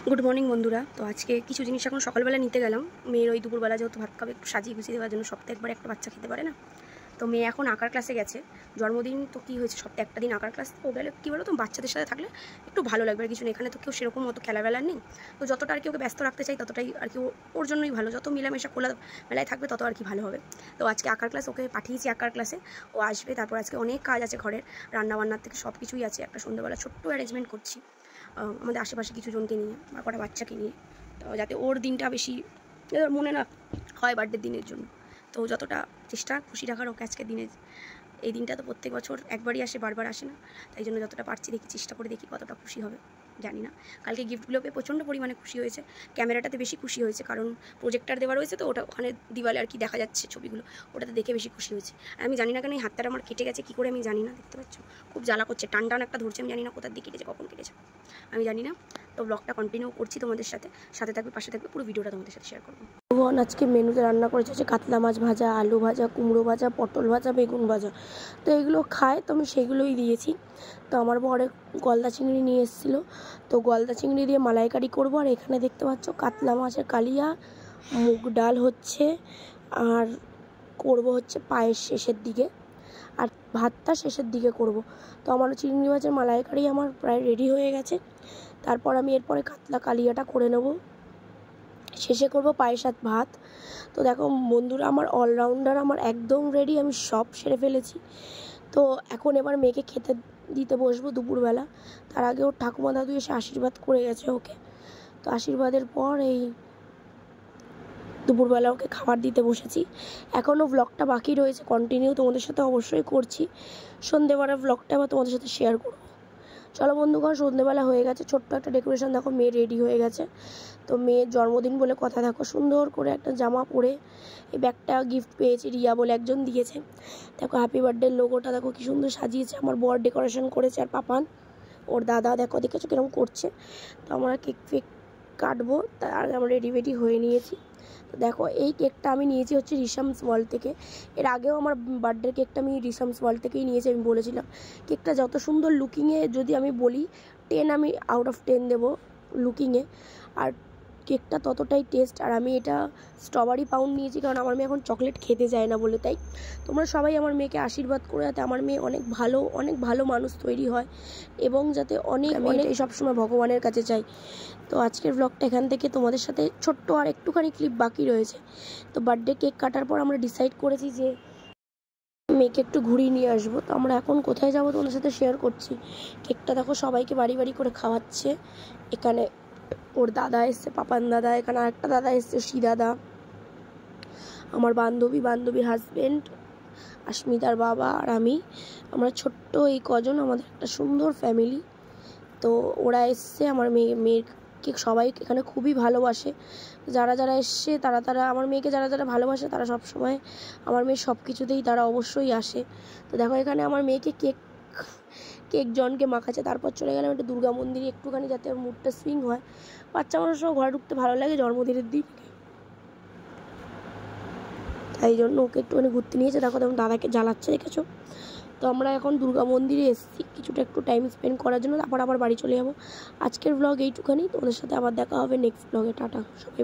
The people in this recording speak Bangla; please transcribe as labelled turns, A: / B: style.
A: গুড মর্নিং বন্ধুরা। তো আজকে কিছু জিনিস এখন সকালবেলা নিতে গেলাম। মেয়ের ওই দুপুরবেলা যেহেতু ভাত খাবে একটু সাজিয়ে গুছিয়ে দেওয়ার জন্য, সপ্তাহে একবার একটা বাচ্চা খেতে পারে না। তো মেয়ে এখন আঁকার ক্লাসে গেছে। জন্মদিন তো কী হয়েছে, সপ্তাহে একটা দিন আঁকার ক্লাস। তো গেলে কী বলো তো, বাচ্চাদের সাথে থাকলে একটু ভালো লাগবে। আর কিছু এখানে তো কেউ সেরকম মতো খেলাবেলার নেই। তো যতটা আর কি ওকে ব্যস্ত রাখতে চাই ততটাই আর কি ওর জন্যই ভালো। যত মিলামেশা খোলা মেলায় থাকবে তত আর কি ভালো হবে। তো আজকে আঁকার ক্লাস ওকে পাঠিয়েছি আঁকার ক্লাসে। ও আসবে, তারপর আজকে অনেক কাজ আছে ঘরের, রান্নাবান্নার থেকে সব কিছুই আছে। একটা সন্ধ্যাবেলা ছোট্ট অ্যারেঞ্জমেন্ট করছি আমাদের আশেপাশে কিছু জনকে নিয়ে বা কটা বাচ্চাকে নিয়ে, তো যাতে ওর দিনটা বেশি মনে না হয় বার্থডের দিনের জন্য। তো যতটা চেষ্টা খুশি রাখার ওকে আজকের দিনে। এই দিনটা তো প্রত্যেক বছর একবারই আসে, বারবার আসে না। তাই জন্য যতটা পারছি দেখি, চেষ্টা করে দেখি কতটা খুশি হবে। জানি না, কালকে গিফটগুলো পেয়ে প্রচণ্ড পরিমাণে খুশি হয়েছে। ক্যামেরাটাতে বেশি খুশি হয়েছে, কারণ প্রজেক্টার দেওয়া রয়েছে তো ওটা ওখানে দিওয়ালে আর কি দেখা যাচ্ছে ছবিগুলো, ওটাতে দেখে বেশি খুশি হয়েছে। আমি জানি না কেন এই হাতটা আমার কেটে গেছে কী করে আমি জানি না, দেখতে পাচ্ছ খুব জ্বালা করছে, টান টান একটা ধরছে। আমি জানি না কোথার দিকে কেটেছে, কখন কেটেছে আমি জানি না। তো ব্লগটা কন্টিনিউ করছি তোমাদের সাথে, সাথে থাকবে, পাশে থাকবে, পুরো ভিডিওটা তোমাদের সাথে শেয়ার করবো।
B: ভুবন আজকে মেনুতে রান্না করেছে হচ্ছে কাতলা মাছ ভাজা, আলু ভাজা, কুমড়ো ভাজা, পটল ভাজা, বেগুন ভাজা। তো এগুলো খায়, তো আমি সেগুলোই দিয়েছি। তো আমার বরে গলদা চিংড়ি নিয়ে এসেছিলো, তো গলদা চিংড়ি দিয়ে মালাইকারি করবো। আর এখানে দেখতে পাচ্ছ কাতলা মাছের কালিয়া, মুগ ডাল হচ্ছে, আর করব হচ্ছে পায়েস শেষের দিকে, আর ভাতটা শেষের দিকে করব। তো আমার চিংড়ি মাছের মালাইকারি আমার প্রায় রেডি হয়ে গেছে। তারপর আমি এরপরে কাতলা কালিয়াটা করে নেব, শেষে করব পায়েস আর ভাত। তো দেখো বন্ধুরা, আমার অলরাউন্ডার আমার একদম রেডি, আমি সব সেরে ফেলেছি। তো এখন এবার মেয়েকে খেতে দিতে বসবো দুপুরবেলা। তার আগে ওর ঠাকুমা দাদু এসে আশীর্বাদ করে গেছে ওকে। তো আশীর্বাদের পর এই দুপুরবেলা ওকে খাবার দিতে বসেছি। এখনও ব্লগটা বাকি রয়েছে, কন্টিনিউ তোমাদের সাথে অবশ্যই করছি। সন্ধেবেলা ব্লগটা আবার তোমাদের সাথে শেয়ার করব। চলো বন্ধুগণ, সন্ধ্যেবেলা হয়ে গেছে, ছোট্ট একটা ডেকোরেশন দেখো, মেয়ে রেডি হয়ে গেছে। তো মেয়ের জন্মদিন বলে কথা, দেখো সুন্দর করে একটা জামা পরে এই ব্যাগটা গিফট পেয়েছি, রিয়া বলে একজন দিয়েছে। দেখো হ্যাপি বার্থডে লোগোটা দেখো কি সুন্দর সাজিয়েছে, আমার বর ডেকোরেশন করেছে, আর পাপান ওর দাদা দেখো দেখেছো কিরকম করছে। তো আমরা কেক ফেক কাটবো, তার আগে আমরা রেডি হয়ে নিয়েছি। তো দেখো এই কেকটা আমি নিয়েছি হচ্ছে রিসামস ওয়ার্ল্ড থেকে। এর আগেও আমার বার্থডে কেকটা আমি রিসামস ওয়ার্ল্ড থেকেই নিয়েছি। আমি বলেছিলাম কেকটা যত সুন্দর লুকিংয়ে যদি আমি বলি 10 আমি আউট অফ 10 দেবো লুকিংয়ে, আর কেকটা ততটাই টেস্ট। আর আমি এটা স্ট্রবেরি পাউন্ড নিয়েছি, কারণ আমার মেয়ে এখন চকলেট খেতে যায় না বলে। তাই তোমরা সবাই আমার মেয়েকে আশীর্বাদ করে যাতে আমার মেয়ে অনেক ভালো মানুষ তৈরি হয়, এবং যাতে অনেক সবসময় ভগবানের কাছে চাই। তো আজকের ব্লগটা এখান থেকে তোমাদের সাথে ছোট্ট আর একটুখানি ক্লিপ বাকি রয়েছে। তো বার্থডে কেক কাটার পর আমরা ডিসাইড করেছি যে মেয়েকে একটু ঘুরিয়ে নিয়ে আসবো। তো আমরা এখন কোথায় যাবো তোমাদের সাথে শেয়ার করছি। কেকটা দেখো সবাইকে বাড়ি বাড়ি করে খাওয়াচ্ছে। এখানে ওর দাদা এসছে, পাপান দাদা, এখানে আরেকটা দাদা এসছে, দাদা, আমার বান্ধবীর হাজবেন্ড, আস্মিতার বাবা, আর আমরা ছোট্ট এই কজন, আমাদের একটা সুন্দর ফ্যামিলি। তো ওরা এসছে, আমার মেয়েকে সবাই এখানে খুবই ভালোবাসে। যারা এসছে তারা আমার মেয়েকে যারা ভালোবাসে তারা সব সময় আমার মেয়ের সব কিছুতেই তারা অবশ্যই আসে। তো দেখো এখানে আমার মেয়েকে কেক জনকে মাখাচ্ছে। তারপর চলে গেলাম একটা দুর্গা মন্দিরে একটুখানি, যাতে ওর মুডটা সুইং হয়। বাচ্চা মানুষের সঙ্গে ঘরে ঢুকতে ভালো লাগে জন্মদিনের দিন, তাই জন্য ওকে একটুখানি ঘুরতে নিয়েছে। দেখো তেমন দাদাকে জ্বালাচ্ছে, দেখেছো। তো আমরা এখন দুর্গা মন্দিরে এসেছি কিছুটা একটু টাইম স্পেন্ড করার জন্য, তারপর আবার বাড়ি চলে যাবো। আজকের ব্লগ এইটুখানি, তোমাদের সাথে আবার দেখা হবে নেক্সট ব্লগে। টাটা সবাই।